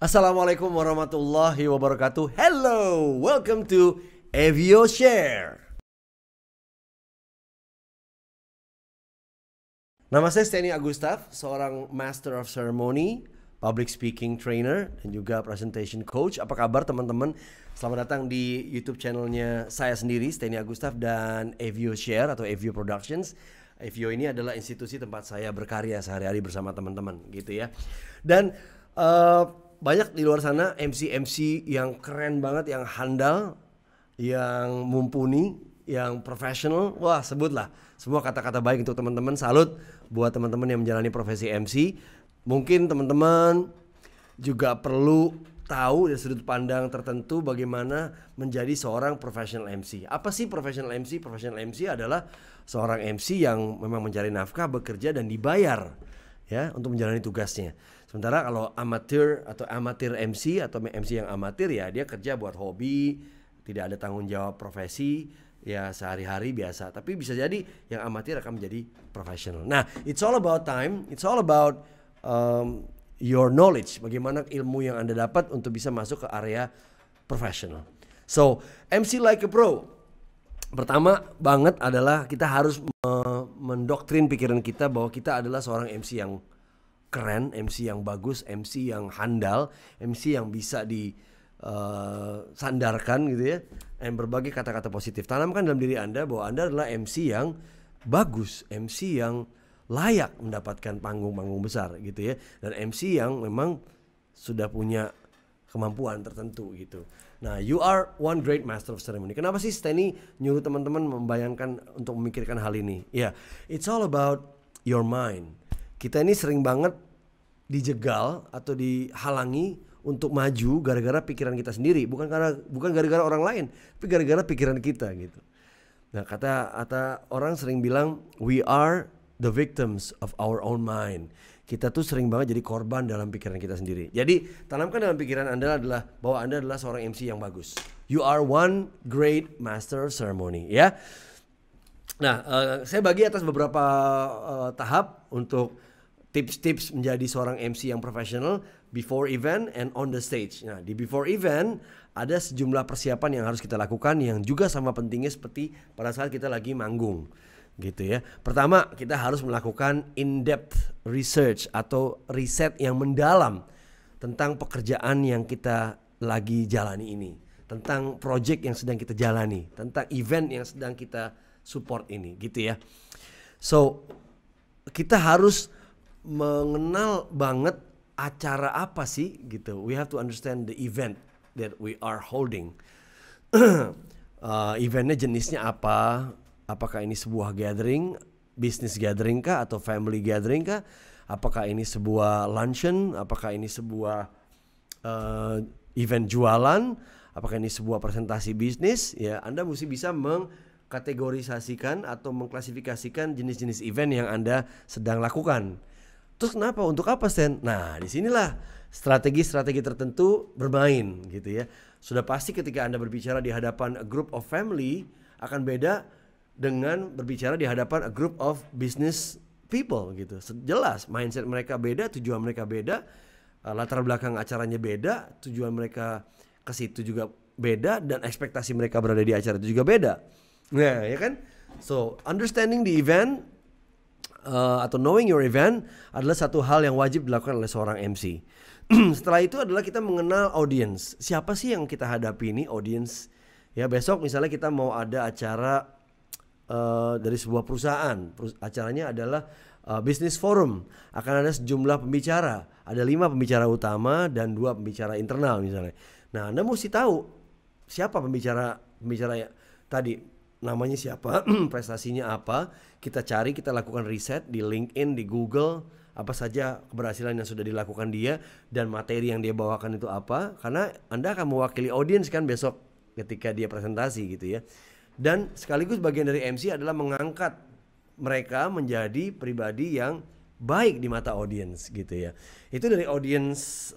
Assalamualaikum warahmatullahi wabarakatuh. Hello, welcome to Evio Share. Nama saya Steny Agustaf, seorang Master of Ceremony, Public Speaking Trainer, dan juga Presentation Coach. Apa kabar teman-teman? Selamat datang di YouTube channelnya saya sendiri, Steny Agustaf, dan Evio Share atau Evio Productions. Evio ini adalah institusi tempat saya berkarya sehari-hari bersama teman-teman gitu ya. Dan banyak di luar sana MC-MC yang keren banget, yang handal, yang mumpuni, yang profesional. Wah, sebutlah semua kata-kata baik untuk teman-teman. Salut buat teman-teman yang menjalani profesi MC. Mungkin teman-teman juga perlu tahu dari sudut pandang tertentu bagaimana menjadi seorang professional MC. Apa sih professional MC? Professional MC adalah seorang MC yang memang mencari nafkah, bekerja dan dibayar ya untuk menjalani tugasnya. Sementara kalau amatir atau amatir MC atau MC yang amatir ya dia kerja buat hobi, tidak ada tanggung jawab profesi, ya sehari-hari biasa. Tapi bisa jadi yang amatir akan menjadi profesional. Nah, it's all about time, it's all about your knowledge, bagaimana ilmu yang Anda dapat untuk bisa masuk ke area profesional. So, MC like a pro. Pertama banget adalah kita harus mendoktrin pikiran kita bahwa kita adalah seorang MC yang keren, MC yang bagus, MC yang handal, MC yang bisa disandarkan gitu ya. Dan berbagai kata-kata positif. Tanamkan dalam diri Anda bahwa Anda adalah MC yang bagus, MC yang layak mendapatkan panggung-panggung besar gitu ya. Dan MC yang memang sudah punya kemampuan tertentu gitu. Nah, you are one great master of ceremony. Kenapa sih Steny nyuruh teman-teman membayangkan untuk memikirkan hal ini? Ya, it's all about your mind. Kita ini sering banget dijegal atau dihalangi untuk maju gara-gara pikiran kita sendiri, bukan gara-gara orang lain, tapi gara-gara pikiran kita gitu. Nah, kata orang sering bilang we are the victims of our own mind. Kita tuh sering banget jadi korban dalam pikiran kita sendiri. Jadi tanamkan dalam pikiran Anda adalah bahwa Anda adalah seorang MC yang bagus. You are one great master of ceremony ya. Nah, saya bagi atas beberapa tahap untuk tips-tips menjadi seorang MC yang profesional before event and on the stage. Nah, di before event ada sejumlah persiapan yang harus kita lakukan yang juga sama pentingnya seperti pada saat kita lagi manggung gitu ya. Pertama, kita harus melakukan in-depth research atau riset yang mendalam tentang pekerjaan yang kita lagi jalani ini, tentang project yang sedang kita jalani, tentang event yang sedang kita support ini gitu ya. So, kita harus mengenal banget acara apa sih gitu. We have to understand the event that we are holding. Eventnya jenisnya apa? Apakah ini sebuah gathering, business gathering kah atau family gathering kah? Apakah ini sebuah luncheon? Apakah ini sebuah event jualan? Apakah ini sebuah presentasi bisnis? Ya, Anda mesti bisa mengkategorisasikan atau mengklasifikasikan jenis-jenis event yang Anda sedang lakukan. Terus kenapa? Untuk apa, Stan? Nah, disinilah strategi-strategi tertentu bermain gitu ya. Sudah pasti ketika Anda berbicara di hadapan a group of family akan beda dengan berbicara di hadapan a group of business people gitu. Jelas mindset mereka beda, tujuan mereka beda, latar belakang acaranya beda, tujuan mereka ke situ juga beda, dan ekspektasi mereka berada di acara itu juga beda. Nah, ya kan? So, understanding the event atau knowing your event adalah satu hal yang wajib dilakukan oleh seorang MC. Setelah itu adalah kita mengenal audience. Siapa sih yang kita hadapi ini audience? Ya, besok misalnya kita mau ada acara dari sebuah perusahaan. Acaranya adalah business forum. Akan ada sejumlah pembicara. Ada 5 pembicara utama dan 2 pembicara internal misalnya. Nah, Anda mesti tahu siapa pembicara ya, tadi. Namanya siapa, prestasinya apa, kita cari, kita lakukan riset di LinkedIn, di Google, apa saja keberhasilan yang sudah dilakukan dia, dan materi yang dia bawakan itu apa, karena Anda akan mewakili audiens kan besok ketika dia presentasi gitu ya. Dan sekaligus bagian dari MC adalah mengangkat mereka menjadi pribadi yang baik di mata audiens gitu ya. Itu dari audiens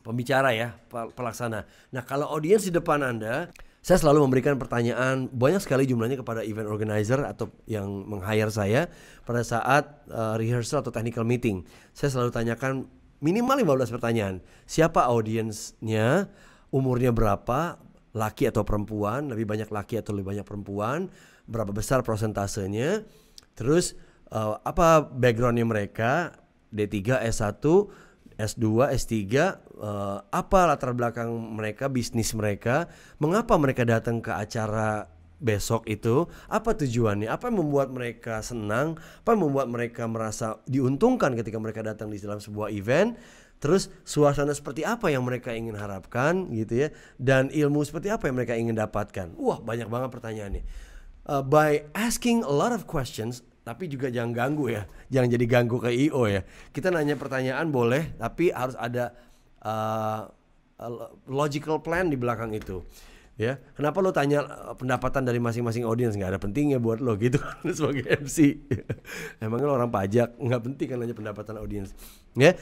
pembicara ya, pelaksana. Nah, kalau audiens di depan Anda, saya selalu memberikan pertanyaan banyak sekali jumlahnya kepada event organizer atau yang meng-hire saya pada saat rehearsal atau technical meeting. Saya selalu tanyakan Minimal 15 pertanyaan. Siapa audiensnya, umurnya berapa, laki atau perempuan, lebih banyak laki atau lebih banyak perempuan, berapa besar prosentasenya, terus apa backgroundnya mereka, D3, S1, S2, S3, apa latar belakang mereka, bisnis mereka, mengapa mereka datang ke acara besok itu, apa tujuannya, apa yang membuat mereka senang, apa yang membuat mereka merasa diuntungkan ketika mereka datang di dalam sebuah event, terus suasana seperti apa yang mereka ingin harapkan gitu ya, dan ilmu seperti apa yang mereka ingin dapatkan. Wah, banyak banget pertanyaannya. By asking a lot of questions, tapi juga jangan ganggu ya, jangan jadi ganggu ke IO ya. Kita nanya pertanyaan boleh, tapi harus ada logical plan di belakang itu. Ya, kenapa lo tanya pendapatan dari masing-masing audiens? Nggak ada pentingnya buat lo gitu kan sebagai MC. Emang lo orang pajak, nggak penting kan nanya pendapatan audiens. Ya,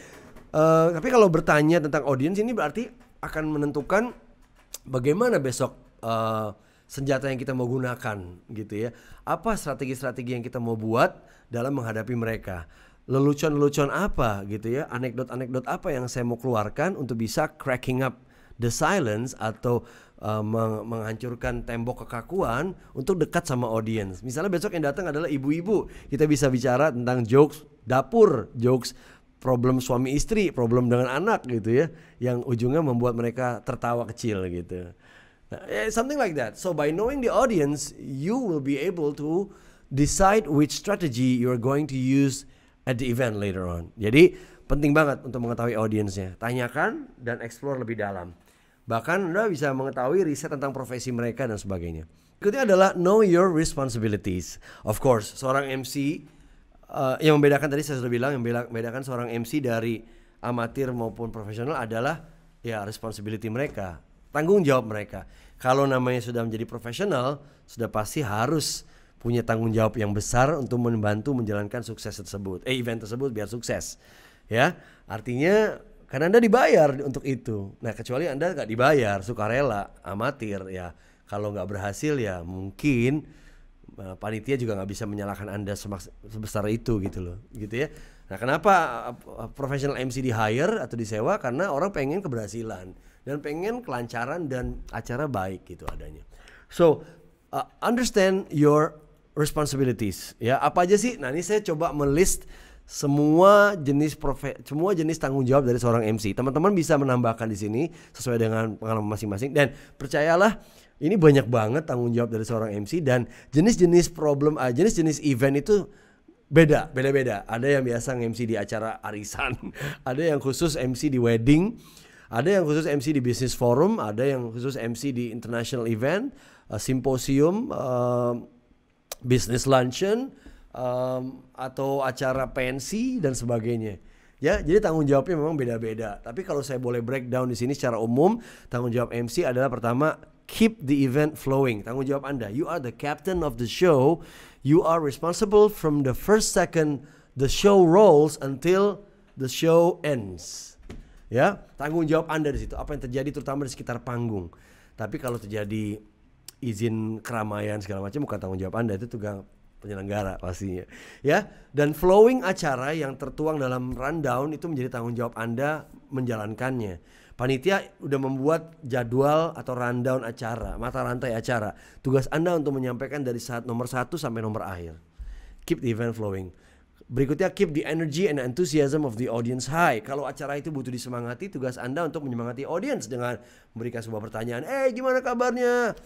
tapi kalau bertanya tentang audiens ini berarti akan menentukan bagaimana besok senjata yang kita mau gunakan gitu ya. Apa strategi-strategi yang kita mau buat dalam menghadapi mereka. Lelucon-lelucon apa gitu ya, anekdot-anekdot apa yang saya mau keluarkan untuk bisa cracking up the silence atau menghancurkan tembok kekakuan untuk dekat sama audiens. Misalnya besok yang datang adalah ibu-ibu, kita bisa bicara tentang jokes dapur, jokes problem suami istri, problem dengan anak gitu ya, yang ujungnya membuat mereka tertawa kecil gitu. Something like that. So by knowing the audience, you will be able to decide which strategy you are going to use at the event later on. Jadi penting banget untuk mengetahui audiensnya. Tanyakan dan explore lebih dalam. Bahkan Anda bisa mengetahui riset tentang profesi mereka dan sebagainya. Berikutnya adalah know your responsibilities. Of course, seorang MC yang membedakan tadi saya sudah bilang, yang membedakan seorang MC dari amatir maupun profesional adalah ya responsibility mereka. Tanggung jawab mereka. Kalau namanya sudah menjadi profesional, sudah pasti harus punya tanggung jawab yang besar untuk membantu menjalankan sukses tersebut, event tersebut biar sukses. Ya, artinya karena Anda dibayar untuk itu. Nah, kecuali Anda nggak dibayar, sukarela, amatir, ya kalau nggak berhasil ya mungkin panitia juga nggak bisa menyalahkan Anda sebesar itu gitu loh, gitu ya. Nah, kenapa professional MC di hire atau disewa? Karena orang pengen keberhasilan dan pengen kelancaran dan acara baik gitu adanya. So understand your responsibilities. Ya, apa aja sih? Nah, ini saya coba melist semua jenis tanggung jawab dari seorang MC. Teman-teman bisa menambahkan di sini sesuai dengan pengalaman masing-masing. Dan percayalah, ini banyak banget tanggung jawab dari seorang MC dan jenis-jenis jenis-jenis event itu beda-beda. Ada yang biasa MC di acara arisan, ada yang khusus MC di wedding, ada yang khusus MC di business forum, ada yang khusus MC di international event, simposium, business luncheon, atau acara pensi dan sebagainya. Ya, jadi tanggung jawabnya memang beda-beda. Tapi kalau saya boleh breakdown di sini secara umum, tanggung jawab MC adalah pertama, keep the event flowing. Tanggung jawab Anda, you are the captain of the show. You are responsible from the first second the show rolls until the show ends. Ya, tanggung jawab Anda di situ. Apa yang terjadi terutama di sekitar panggung. Tapi kalau terjadi izin keramaian segala macam bukan tanggung jawab Anda, itu tugas penyelenggara pastinya. Ya, dan flowing acara yang tertuang dalam rundown itu menjadi tanggung jawab Anda menjalankannya. Panitia udah membuat jadwal atau rundown acara, mata rantai acara. Tugas Anda untuk menyampaikan dari nomor 1 sampai nomor akhir. Keep the event flowing. Berikutnya, keep the energy and enthusiasm of the audience high. Kalau acara itu butuh disemangati, tugas Anda untuk menyemangati audience dengan memberikan sebuah pertanyaan. Gimana kabarnya?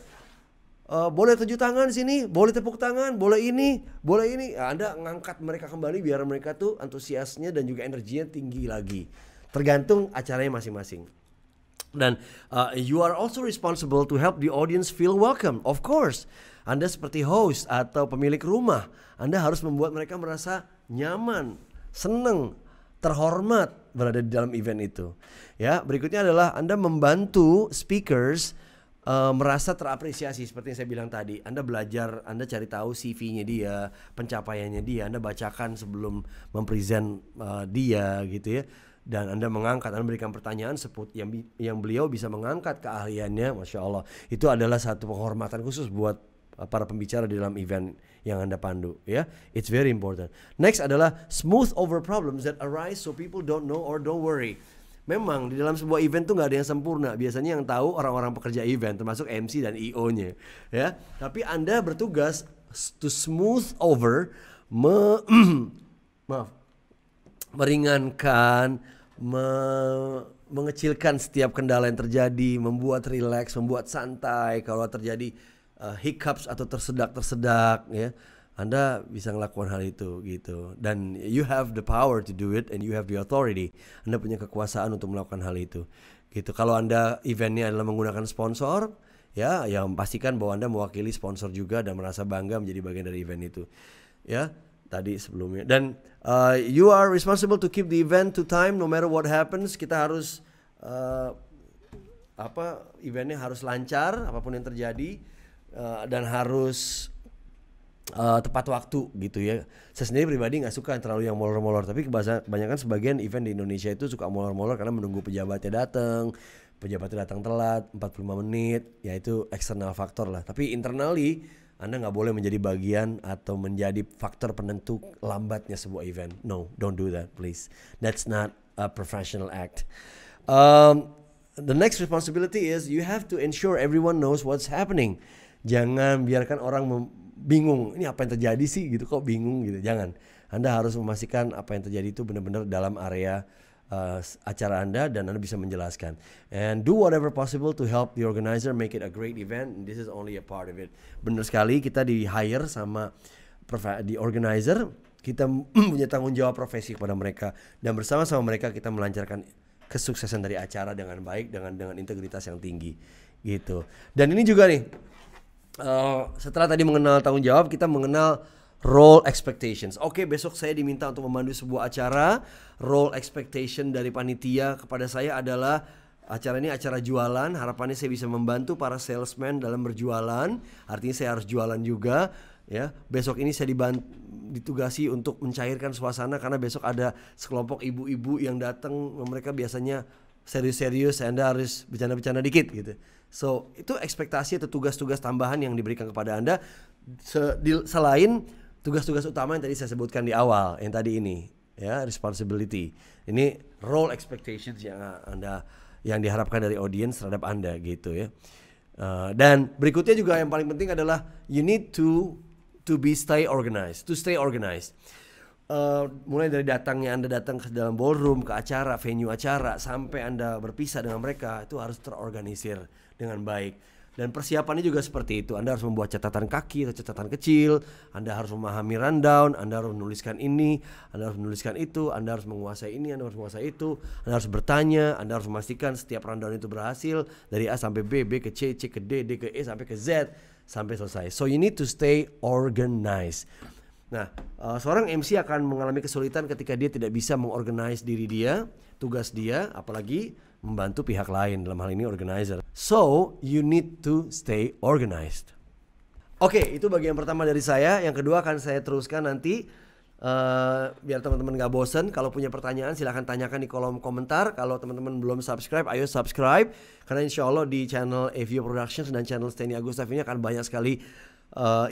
Boleh tujuh tangan sini, boleh tepuk tangan, boleh ini, boleh ini. Anda ngangkat mereka kembali biar mereka tuh antusiasnya dan juga energinya tinggi lagi. Tergantung acaranya masing-masing. Dan you are also responsible to help the audience feel welcome. Of course, Anda seperti host atau pemilik rumah, Anda harus membuat mereka merasa nyaman, senang, terhormat berada di dalam event itu. Ya, berikutnya adalah Anda membantu speakers merasa terapresiasi seperti yang saya bilang tadi. Anda belajar, Anda cari tahu CV-nya dia, pencapaiannya dia, Anda bacakan sebelum mempresent dia gitu ya. Dan Anda mengangkat, Anda berikan pertanyaan yang beliau bisa mengangkat keahliannya, Masya Allah. Itu adalah satu penghormatan khusus buat para pembicara di dalam event yang Anda pandu, ya. It's very important. Next adalah smooth over problems that arise so people don't know or don't worry. Memang di dalam sebuah event tuh nggak ada yang sempurna. Biasanya yang tahu orang-orang pekerja event, termasuk MC dan IO-nya, ya. Tapi Anda bertugas to smooth over, meringankan, mengecilkan setiap kendala yang terjadi, membuat relax, membuat santai. Kalau terjadi hiccups atau tersedak ya, Anda bisa ngelakukan hal itu gitu. Dan you have the power to do it and you have the authority. Anda punya kekuasaan untuk melakukan hal itu gitu. Kalau Anda eventnya adalah menggunakan sponsor, ya yang pastikan bahwa Anda mewakili sponsor juga dan merasa bangga menjadi bagian dari event itu, ya. Tadi sebelumnya. Dan you are responsible to keep the event to time no matter what happens. Kita harus eventnya harus lancar apapun yang terjadi, dan harus tepat waktu gitu ya. Saya sendiri pribadi nggak suka yang terlalu yang molor-molor, tapi kebanyakan sebagian event di Indonesia itu suka molor-molor karena menunggu pejabatnya datang telat 45 menit, ya itu external faktor lah. Tapi internally Anda nggak boleh menjadi bagian atau menjadi faktor penentu lambatnya sebuah event. No, don't do that please. That's not a professional act. The next responsibility is you have to ensure everyone knows what's happening. Jangan biarkan orang bingung, ini apa yang terjadi sih gitu, kok bingung gitu. Jangan. Anda harus memastikan apa yang terjadi itu benar-benar dalam area acara Anda dan Anda bisa menjelaskan. And do whatever possible to help the organizer make it a great event. And this is only a part of it. Benar sekali, kita di hire sama di organizer, kita punya tanggung jawab profesi kepada mereka, dan bersama-sama mereka kita melancarkan kesuksesan dari acara dengan baik, dengan integritas yang tinggi gitu. Dan ini juga nih, setelah tadi mengenal tanggung jawab, kita mengenal role expectations. Oke, besok saya diminta untuk memandu sebuah acara. Role expectation dari panitia kepada saya adalah acara ini acara jualan. Harapannya saya bisa membantu para salesman dalam berjualan. Artinya saya harus jualan juga, ya. Besok ini saya ditugasi untuk mencairkan suasana karena besok ada sekelompok ibu-ibu yang datang. Mereka biasanya serius-serius, Anda harus bercanda-bercanda dikit gitu. So, itu ekspektasi atau tugas-tugas tambahan yang diberikan kepada Anda selain tugas-tugas utama yang tadi saya sebutkan di awal, yang tadi ini, ya, responsibility. Ini role expectations yang diharapkan dari audience terhadap Anda gitu ya. Dan berikutnya juga yang paling penting adalah you need to stay organized. Mulai dari Anda datang ke dalam ballroom, ke acara, venue acara, sampai Anda berpisah dengan mereka, itu harus terorganisir dengan baik. Dan persiapannya juga seperti itu. Anda harus membuat catatan kaki atau catatan kecil. Anda harus memahami rundown. Anda harus menuliskan ini. Anda harus menuliskan itu. Anda harus menguasai ini. Anda harus menguasai itu. Anda harus bertanya. Anda harus memastikan setiap rundown itu berhasil. Dari A sampai B, B ke C, C ke D, D ke E sampai ke Z, sampai selesai. So you need to stay organized. Nah, seorang MC akan mengalami kesulitan ketika dia tidak bisa mengorganize diri dia, tugas dia, apalagi membantu pihak lain, dalam hal ini organizer. So, you need to stay organized. Oke, itu bagian pertama dari saya. Yang kedua akan saya teruskan nanti, biar teman-teman gak bosen. Kalau punya pertanyaan silahkan tanyakan di kolom komentar. Kalau teman-teman belum subscribe, ayo subscribe. Karena insya Allah di channel Evio Productions dan channel Stanley Agustaf ini akan banyak sekali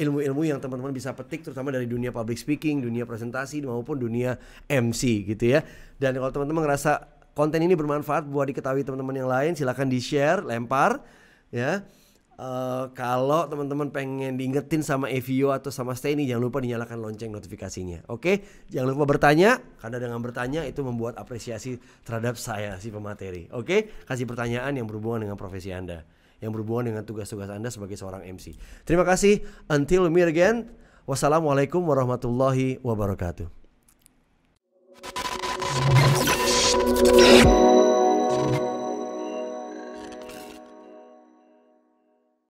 ilmu-ilmu yang teman-teman bisa petik, terutama dari dunia public speaking, dunia presentasi, maupun dunia MC gitu ya. Dan kalau teman-teman ngerasa konten ini bermanfaat buat diketahui teman-teman yang lain, silakan di-share, lempar ya. Kalau teman-teman pengen diingetin sama Evio atau sama Stanley, jangan lupa dinyalakan lonceng notifikasinya. Oke? Jangan lupa bertanya, karena dengan bertanya itu membuat apresiasi terhadap saya si pemateri. Oke? Kasih pertanyaan yang berhubungan dengan profesi Anda, yang berhubungan dengan tugas-tugas Anda sebagai seorang MC. Terima kasih. Until we meet again. Wassalamualaikum warahmatullahi wabarakatuh.